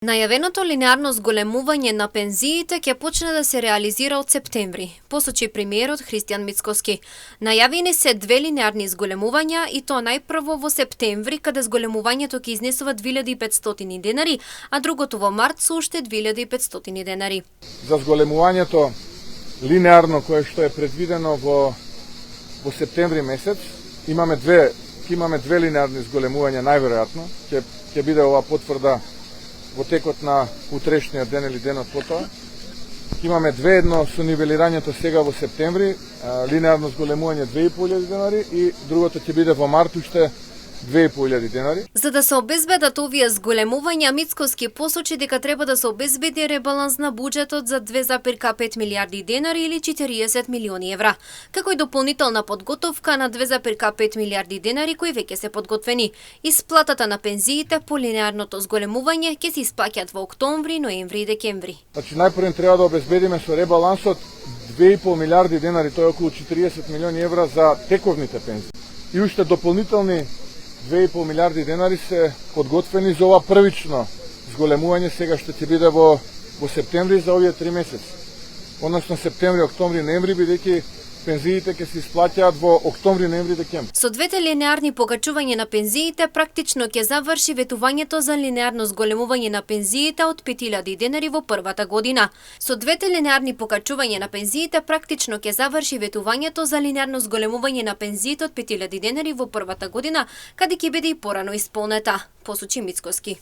Најавеното линеарно зголемување на пензиите ќе почне да се реализира од септември, посочи премиерот Христијан Мицкоски. Најавени се две линеарни зголемувања и тоа најпрво во септември, каде зголемувањето ќе изнесува 2500 денари, а другото во март со уште 2500 денари. За зголемувањето линеарно кое што е предвидено во септември месец, имаме две линеарни зголемувања најверојатно, ќе биде ова потврда во текот на утрешниот ден или денот потоа. Имаме две, едно со нивелирањето сега во септември, линеарно зголемување 2500 денари и другото ќе биде во март уште 2500 денари. За да се обезбедат овие зголемувања, Мицкоски посочи дека треба да се обезбеди ребаланс на буџетот за 2,5 милиарди денари или 40 милиони евра, како и дополнителна подготовка на 2,5 милиарди денари кои веќе се подготвени. Исплатата на пензиите по линеарното зголемување ќе се исплаќаат во октомври, ноември и декември. Значи најпрво треба да обезбедиме со ребалансот 2,5 милиарди денари, тоа е околу 40 милиони евра за тековните пензии. И уште дополнителни 2,5 милиарди денари се подготвени за ова првично зголемување сега што ќе биде во септември за овие 3 месеци. Односно септември, октомври, ноември, бидејќи пензиите ќе се исплаќаат во октомври, ноември, декември. Со двете линеарни покачување на пензиите практично ќе заврши ветувањето за линеарно зголемување на пензиите од 5000 денари во првата година. Со двете линеарни покачување на пензиите практично ќе заврши ветувањето за линеарно зголемување на пензиите од 5000 денари во првата година, каде ќе биде и порано исполнета, посочи Мицкоски.